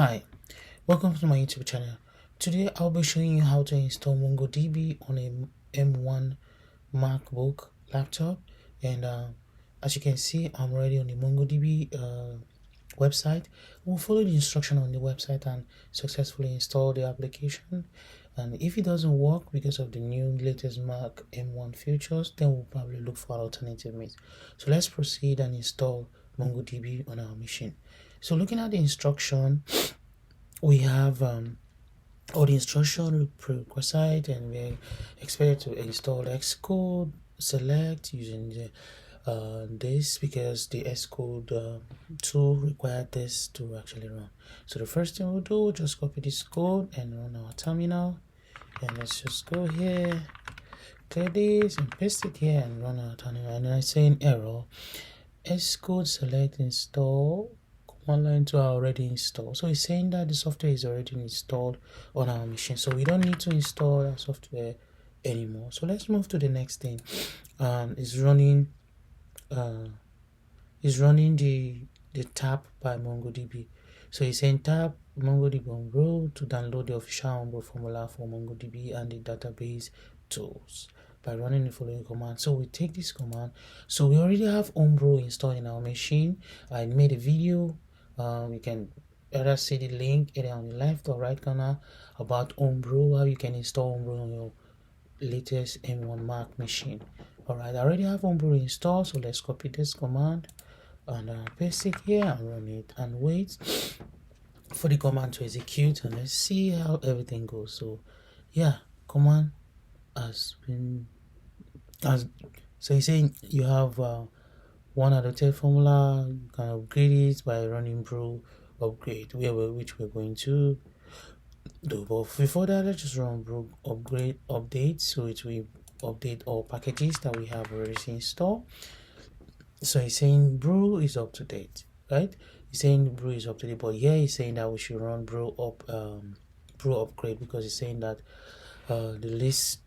Hi, welcome to my YouTube channel. Today I'll be showing you how to install MongoDB on a M1 MacBook laptop, and as you can see, I'm already on the MongoDB website. We'll follow the instruction on the website and successfully install the application. And if it doesn't work because of the new latest Mac M1 features, then we'll probably look for alternative means. So let's proceed and install MongoDB on our machine. So looking at the instruction, we have all the instruction prerequisite, and we're expected to install Xcode select using this because the Xcode tool required this to actually run. So the first thing we'll do, just copy this code and run our terminal, and let's just go here, clear this and paste it here and run our terminal. And then I say an error, Xcode select install command line 2 are already installed. So it's saying that the software is already installed on our machine, so we don't need to install that software anymore. So let's move to the next thing. Is running the tab by MongoDB. So it's saying tab MongoDB Umbro to download the official Umbro formula for MongoDB and the database tools by running the following command. So we take this command. So we already have Umbro installed in our machine. I made a video. You can either see the link either on the left or right corner about Umbro, how you can install Umbro on your latest M1 Mac machine. Alright, I already have Umbro installed, so let's copy this command and paste it here and run it and wait for the command to execute, and let's see how everything goes. So yeah, command has been so he's saying you have one adopted formula. You can upgrade it by running brew upgrade, which we're going to do. But before that, let's just run brew update, so it will update all packages that we have already installed. So he's saying brew is up to date, right? He's saying brew is up to date, but here he's saying that we should run brew upgrade because he's saying that the list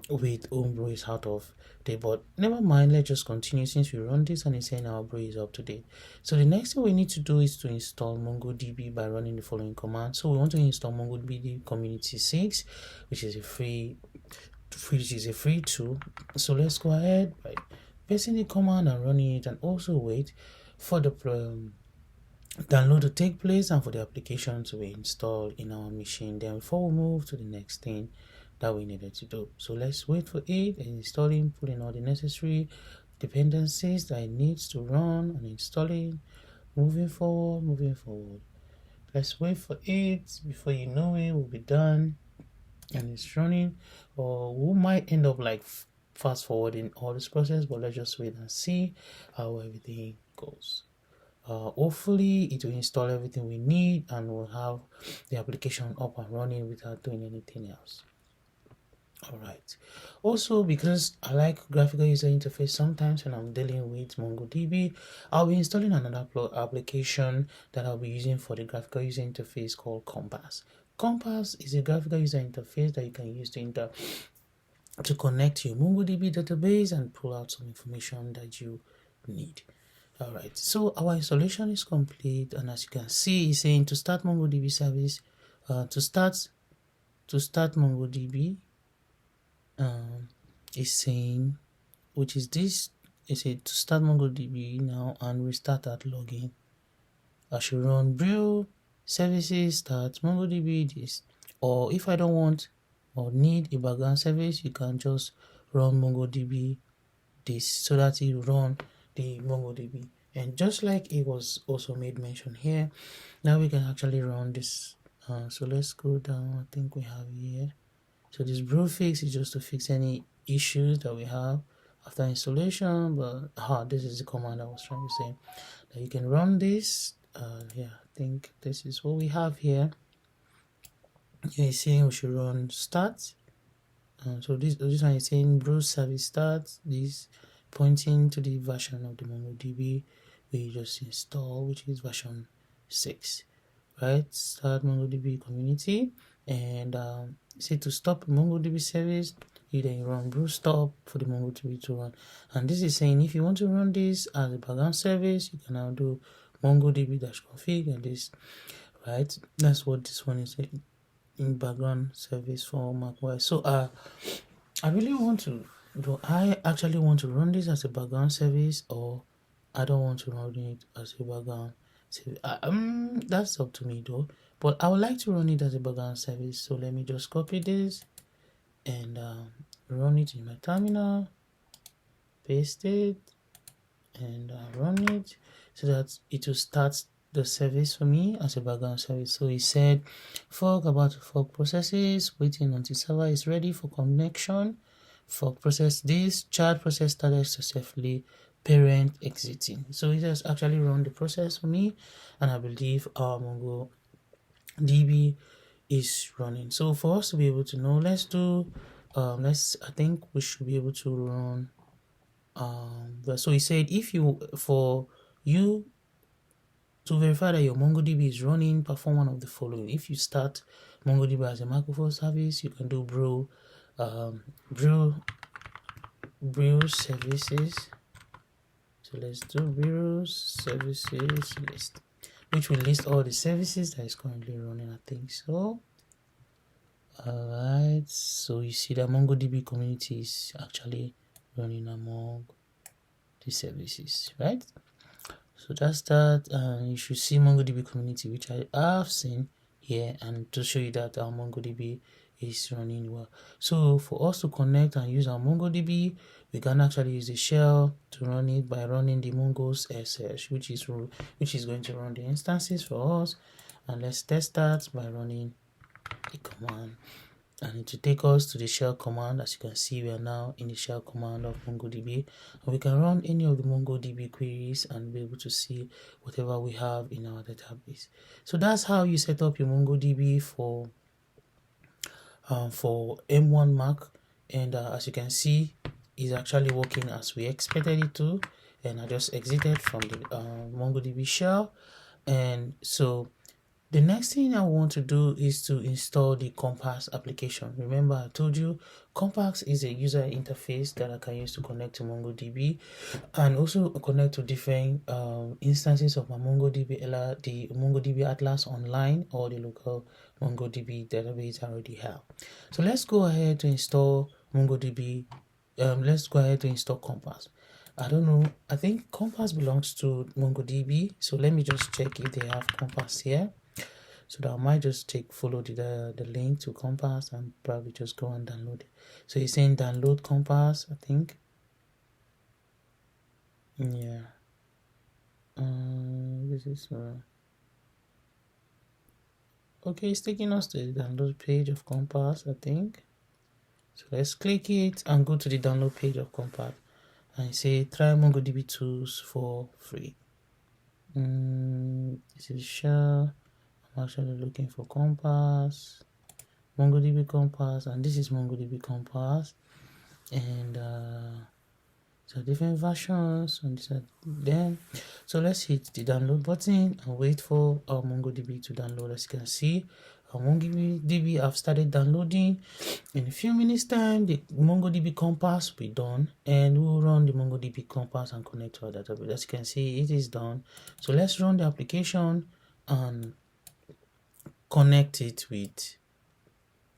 with Umbro is out of date. But never mind, let's just continue since we run this and it's saying our brew is up to date. So the next thing we need to do is to install MongoDB by running the following command. So we want to install MongoDB Community 6, which is a free tool. So let's go ahead by pasting the command and running it, and also wait for the download to take place and for the application to be installed in our machine. Then before we move to the next thing that we needed to do, so let's wait for it and installing, putting all the necessary dependencies that it needs to run and installing, moving forward. Let's wait for it. Before you know it, we'll be done and it's running, or we might end up like fast forwarding all this process, but let's just wait and see how everything goes. Hopefully it will install everything we need and we'll have the application up and running without doing anything else. Alright, also because I like graphical user interface, sometimes when I'm dealing with MongoDB, I'll be installing another application that I'll be using for the graphical user interface called Compass. Compass is a graphical user interface that you can use to connect to your MongoDB database and pull out some information that you need. Alright, so our installation is complete, and as you can see, it's saying to start MongoDB service, to start MongoDB, is saying, which is this, is it to start MongoDB now and restart that login. I should run brew services start MongoDB this, or if I don't want or need a background service, you can just run MongoDB this so that it will run the MongoDB. And just like it was also made mention here, now we can actually run this. So let's go down. I think we have here. So this brew fix is just to fix any issues that we have after installation. But this is the command I was trying to say, that you can run this. Yeah, I think this is what we have here. You're saying we should run start. So this one is saying brew service start. This pointing to the version of the MongoDB we just installed, which is version 6. Right? Start MongoDB community, and say to stop MongoDB service, you then run brew stop for the MongoDB to run. And this is saying if you want to run this as a background service, you can now do MongoDB-config and this right? That's what this one is in background service for macOS. So I really want to, do I actually want to run this as a background service, or I don't want to run it as a background service? That's up to me though, but I would like to run it as a background service. So let me just copy this and run it in my terminal, paste it, and run it so that it will start the service for me as a background service. So he said fork about to fork processes, waiting until server is ready for connection, fork process this, child process started successfully, parent exiting. So it has actually run the process for me, and I believe our MongoDB is running. So for us to be able to know, let's do I think we should be able to run so he said if you to verify that your MongoDB is running, perform one of the following. If you start MongoDB as a microphone service, you can do brew services. So let's do brew services list, which will list all the services that is currently running, I think so. Alright, so you see that MongoDB community is actually running among the services, right? So that's that. You should see MongoDB community, which I have seen here, and to show you that our MongoDB is running well. So for us to connect and use our MongoDB, we can actually use the shell to run it by running the mongos sh, which is going to run the instances for us. And let's test that by running a command, and it will take us to the shell command. As you can see, we are now in the shell command of MongoDB, and we can run any of the MongoDB queries and be able to see whatever we have in our database. So that's how you set up your MongoDB for M1 Mac, and as you can see, it's actually working as we expected it to. And I just exited from the MongoDB shell, and so the next thing I want to do is to install the Compass application. Remember, I told you Compass is a user interface that I can use to connect to MongoDB and also connect to different instances of my MongoDB, the MongoDB Atlas online, or the local MongoDB database I already have. So let's go ahead to install MongoDB. Let's go ahead to install Compass. I don't know, I think Compass belongs to MongoDB, so let me just check if they have Compass here. So that I might just follow the link to Compass and probably just go and download it. So he's saying download Compass, I think. Yeah. This is okay. It's taking us to the download page of Compass, I think. So let's click it and go to the download page of Compass, and say try MongoDB tools for free. This is shell. I'm actually looking for Compass, MongoDB Compass, and this is MongoDB Compass, and so different versions on this side. Then so let's hit the download button and wait for our MongoDB to download. As you can see, our MongoDB have started downloading. In a few minutes time, the MongoDB Compass will be done, and we'll run the MongoDB Compass and connect to our database. As you can see, it is done. So let's run the application and connect it with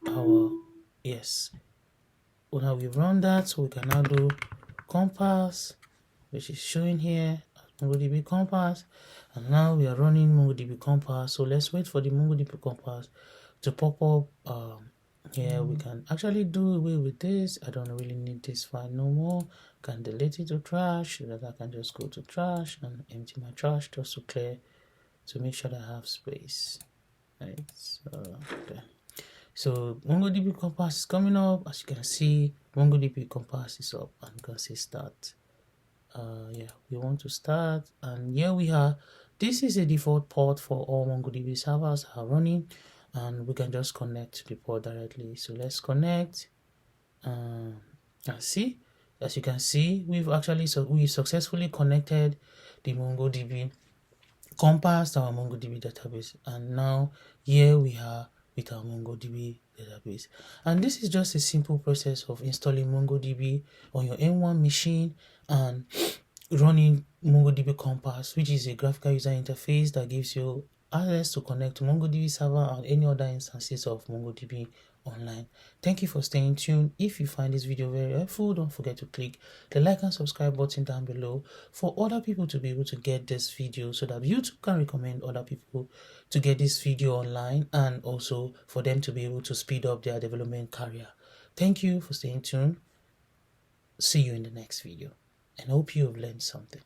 our now we've run that, so we can now do Compass, which is showing here MongoDB Compass, and now we are running MongoDB Compass. So let's wait for the MongoDB Compass to pop up. Here we can actually do away with this. I don't really need this file no more. Can delete it to trash, so that I can just go to trash and empty my trash just to clear, to make sure that I have space. Right, so MongoDB Compass is coming up. As you can see, MongoDB Compass is up, and you can see start. We want to start, and here we are. This is a default port for all MongoDB servers are running, and we can just connect to the port directly. So let's connect. And see, as you can see, we successfully connected the MongoDB Compass to our MongoDB database, and now here we are with our MongoDB database. And this is just a simple process of installing MongoDB on your M1 machine and running MongoDB Compass, which is a graphical user interface that gives you access to connect to MongoDB server or any other instances of MongoDB online. Thank you for staying tuned. If you find this video very helpful, don't forget to click the like and subscribe button down below for other people to be able to get this video, so that YouTube can recommend other people to get this video online, and also for them to be able to speed up their development career. Thank you for staying tuned. See you in the next video, and hope you have learned something.